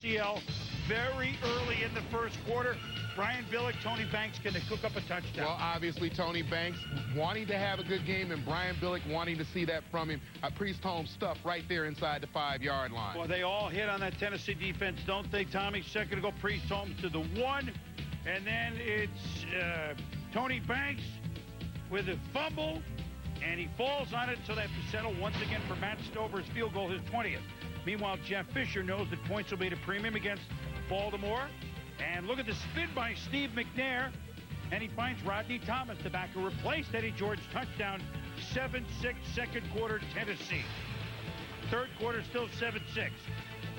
CL very early in the first quarter. Brian Billick, Tony Banks going to cook up a touchdown. Well, obviously, Tony Banks wanting to have a good game and Brian Billick wanting to see that from him. Priest Holmes stuff right there inside the 5-yard line. Well, they all hit on that Tennessee defense, don't they, Tommy? Second to go, Priest Holmes to the 1. And then it's Tony Banks with a fumble, and he falls on it, so they have to settle once again for Matt Stover's field goal, his 20th. Meanwhile, Jeff Fisher knows that points will be at a premium against Baltimore. And look at the spin by Steve McNair. And he finds Rodney Thomas, the back who replaced Eddie George. Touchdown, 7-6, second quarter, Tennessee. Third quarter, still 7-6.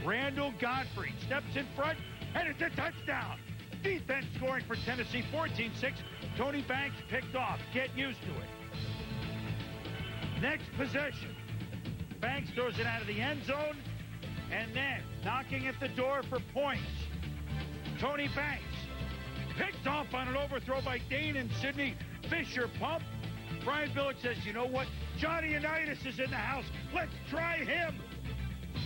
Randall Godfrey steps in front, and it's a touchdown. Defense scoring for Tennessee, 14-6. Tony Banks picked off. Get used to it. Next possession. Banks throws it out of the end zone, and then knocking at the door for points. Tony Banks picked off on an overthrow by Dane and Sidney. Fisher pump. Brian Billick says, you know what? Johnny Unitas is in the house. Let's try him.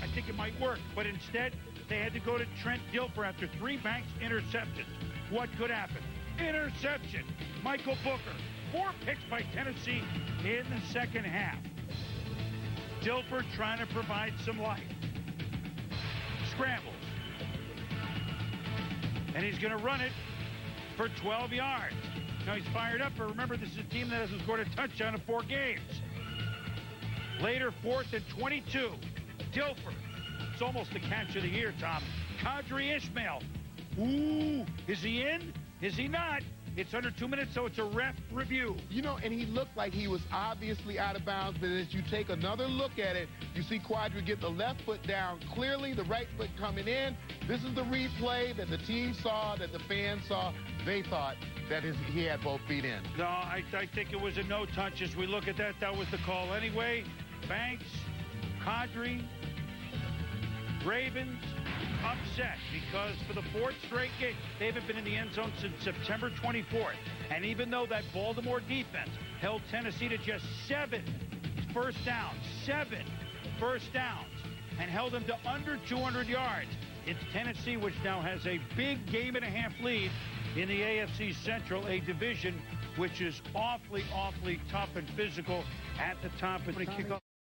I think it might work, but instead they had to go to Trent Dilfer after 3 Banks interceptions. What could happen? Interception. Michael Booker. 4 picks by Tennessee in the second half. Dilfer trying to provide some life. Scrambles. And he's going to run it for 12 yards. Now he's fired up, but remember, this is a team that hasn't scored a touchdown in 4 games. Later, 4th and 22. Dilfer. It's almost the catch of the year, Tom. Kadri Ishmael. Ooh, is he in? Is he not? It's under 2 minutes, so it's a ref review. You know, and he looked like he was obviously out of bounds, but as you take another look at it, you see Quadri get the left foot down clearly, the right foot coming in. This is the replay that the team saw, that the fans saw. They thought that he had both feet in. No, I think it was a no touch. As we look at that, that was the call anyway. Banks, Kadri, Ravens upset because for the 4th straight game, they haven't been in the end zone since September 24th. And even though that Baltimore defense held Tennessee to just 7 first downs, and held them to under 200 yards, it's Tennessee which now has a big game-and-a-half lead in the AFC Central, a division which is awfully, awfully tough and physical at the top of the kickoff.